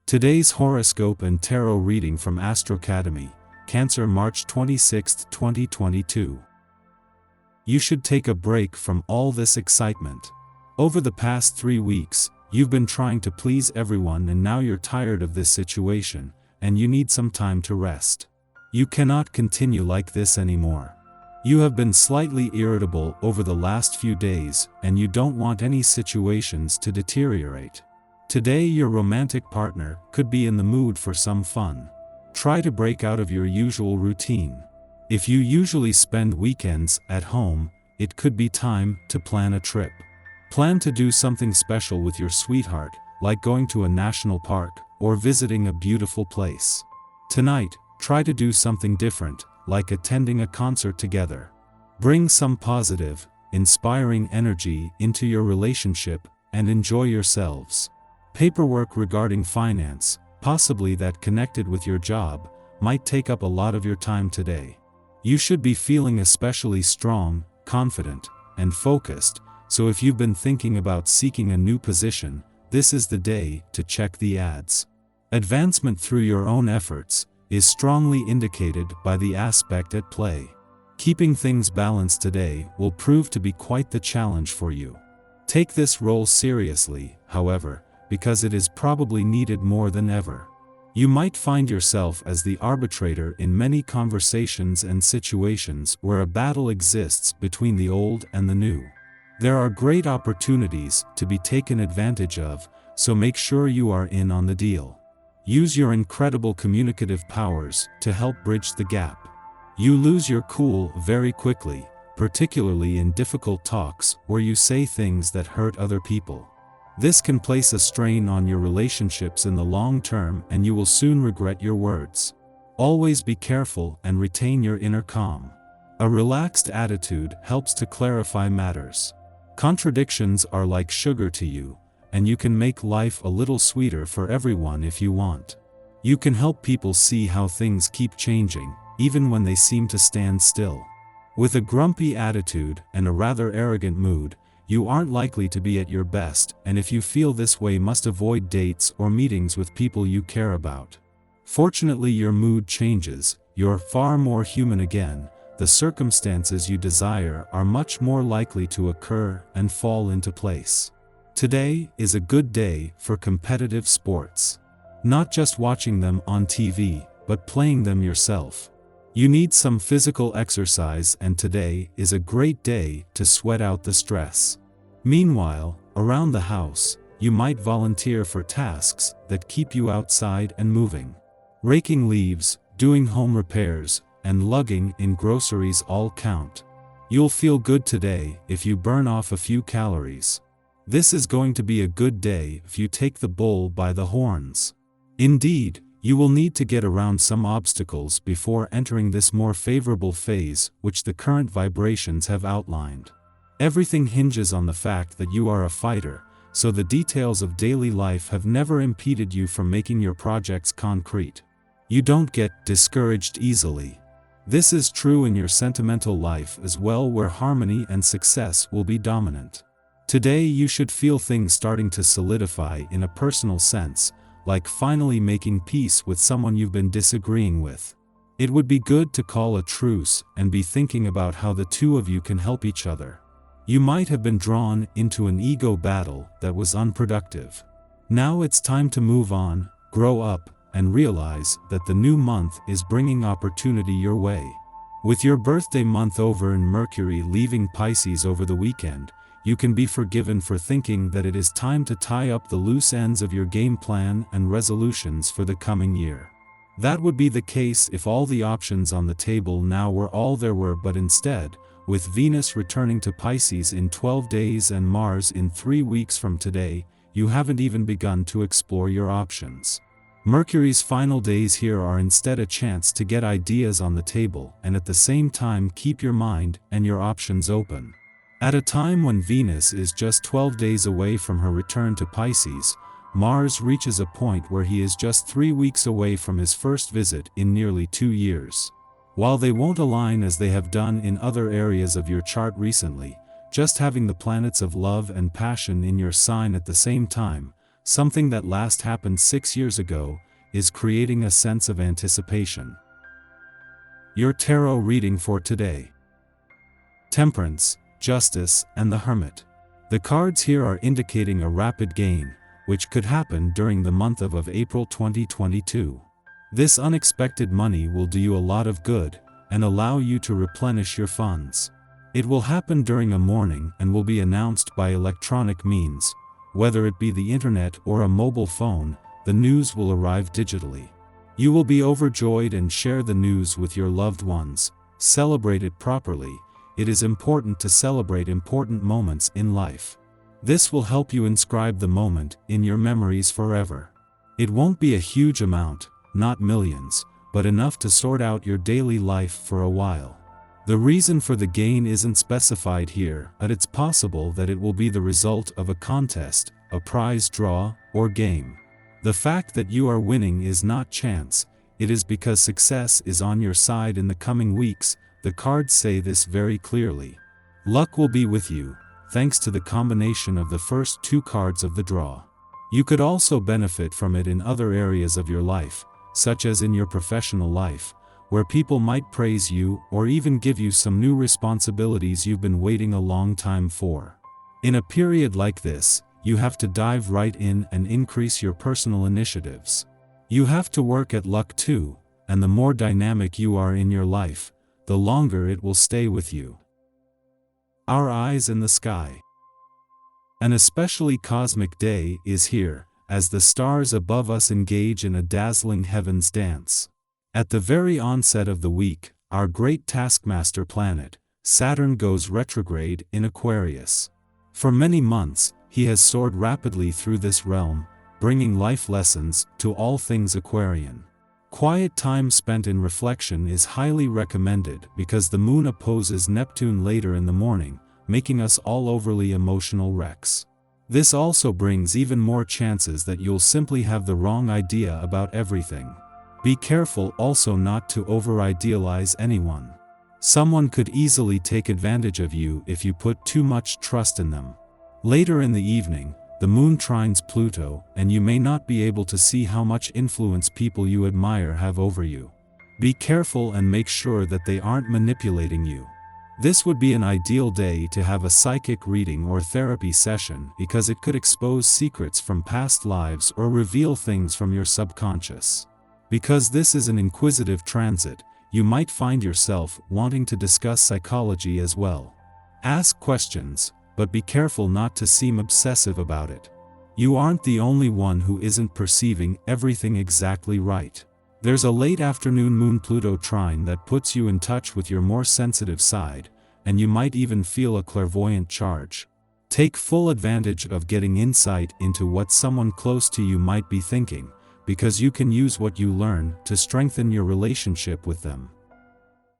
Today's horoscope and tarot reading from Astrocademy, Cancer, March 26, 2022. You should take a break from all this excitement. Over the past 3 weeks, you've been trying to please everyone and now you're tired of this situation, and you need some time to rest. You cannot continue like this anymore. You have been slightly irritable over the last few days, and you don't want any situations to deteriorate. Today your romantic partner could be in the mood for some fun. Try to break out of your usual routine. If you usually spend weekends at home, it could be time to plan a trip. Plan to do something special with your sweetheart, like going to a national park or visiting a beautiful place. Tonight, try to do something different, like attending a concert together. Bring some positive, inspiring energy into your relationship and enjoy yourselves. Paperwork regarding finance, possibly that connected with your job, might take up a lot of your time today. You should be feeling especially strong, confident, and focused, so if you've been thinking about seeking a new position, this is the day to check the ads. Advancement through your own efforts is strongly indicated by the aspect at play. Keeping things balanced today will prove to be quite the challenge for you. Take this role seriously, however, because it is probably needed more than ever. You might find yourself as the arbitrator in many conversations and situations where a battle exists between the old and the new. There are great opportunities to be taken advantage of, so make sure you are in on the deal. Use your incredible communicative powers to help bridge the gap. You lose your cool very quickly, particularly in difficult talks where you say things that hurt other people. This can place a strain on your relationships in the long term and you will soon regret your words. Always be careful and retain your inner calm. A relaxed attitude helps to clarify matters. Contradictions are like sugar to you, and you can make life a little sweeter for everyone if you want. You can help people see how things keep changing, even when they seem to stand still. With a grumpy attitude and a rather arrogant mood, you aren't likely to be at your best, and if you feel this way, must avoid dates or meetings with people you care about. Fortunately, your mood changes, you're far more human again, the circumstances you desire are much more likely to occur and fall into place. Today is a good day for competitive sports. Not just watching them on TV, but playing them yourself. You need some physical exercise, and today is a great day to sweat out the stress. Meanwhile, around the house, you might volunteer for tasks that keep you outside and moving. Raking leaves, doing home repairs, and lugging in groceries all count. You'll feel good today if you burn off a few calories. This is going to be a good day if you take the bull by the horns. Indeed, you will need to get around some obstacles before entering this more favorable phase, which the current vibrations have outlined. Everything hinges on the fact that you are a fighter, so the details of daily life have never impeded you from making your projects concrete. You don't get discouraged easily. This is true in your sentimental life as well, where harmony and success will be dominant. Today you should feel things starting to solidify in a personal sense, like finally making peace with someone you've been disagreeing with. It would be good to call a truce and be thinking about how the two of you can help each other. You might have been drawn into an ego battle that was unproductive. Now it's time to move on, grow up, and realize that the new month is bringing opportunity your way. With your birthday month over and Mercury leaving Pisces over the weekend, you can be forgiven for thinking that it is time to tie up the loose ends of your game plan and resolutions for the coming year. That would be the case if all the options on the table now were all there were, but instead, with Venus returning to Pisces in 12 days and Mars in 3 weeks from today, you haven't even begun to explore your options. Mercury's final days here are instead a chance to get ideas on the table and at the same time keep your mind and your options open. At a time when Venus is just 12 days away from her return to Pisces, Mars reaches a point where he is just 3 weeks away from his first visit in nearly 2 years. While they won't align as they have done in other areas of your chart recently, just having the planets of love and passion in your sign at the same time something that last happened 6 years ago, is creating a sense of anticipation. Your tarot reading for today. Temperance, Justice, and the Hermit. The cards here are indicating a rapid gain, which could happen during the month of April 2022. This unexpected money will do you a lot of good, and allow you to replenish your funds. It will happen during a morning and will be announced by electronic means. Whether it be the internet or a mobile phone, the news will arrive digitally. You will be overjoyed and share the news with your loved ones. Celebrate it properly. It is important to celebrate important moments in life. This will help you inscribe the moment in your memories forever. It won't be a huge amount, not millions, but enough to sort out your daily life for a while. The reason for the gain isn't specified here, but it's possible that it will be the result of a contest, a prize draw, or game. The fact that you are winning is not chance, it is because success is on your side in the coming weeks. The cards say this very clearly. Luck will be with you, thanks to the combination of the first 2 cards of the draw. You could also benefit from it in other areas of your life, such as in your professional life, where people might praise you or even give you some new responsibilities you've been waiting a long time for. In a period like this, you have to dive right in and increase your personal initiatives. You have to work at luck too, and the more dynamic you are in your life, the longer it will stay with you. Our eyes in the sky. An especially cosmic day is here, as the stars above us engage in a dazzling heavens dance. At the very onset of the week, our great taskmaster planet, Saturn, goes retrograde in Aquarius. For many months, he has soared rapidly through this realm, bringing life lessons to all things Aquarian. Quiet time spent in reflection is highly recommended because the moon opposes Neptune later in the morning, making us all overly emotional wrecks. This also brings even more chances that you'll simply have the wrong idea about everything. Be careful also not to over-idealize anyone. Someone could easily take advantage of you if you put too much trust in them. Later in the evening, the moon trines Pluto, and you may not be able to see how much influence people you admire have over you. Be careful and make sure that they aren't manipulating you. This would be an ideal day to have a psychic reading or therapy session because it could expose secrets from past lives or reveal things from your subconscious. Because this is an inquisitive transit, you might find yourself wanting to discuss psychology as well. Ask questions, but be careful not to seem obsessive about it. You aren't the only one who isn't perceiving everything exactly right. There's a late afternoon Moon-Pluto trine that puts you in touch with your more sensitive side, and you might even feel a clairvoyant charge. Take full advantage of getting insight into what someone close to you might be thinking, because you can use what you learn to strengthen your relationship with them.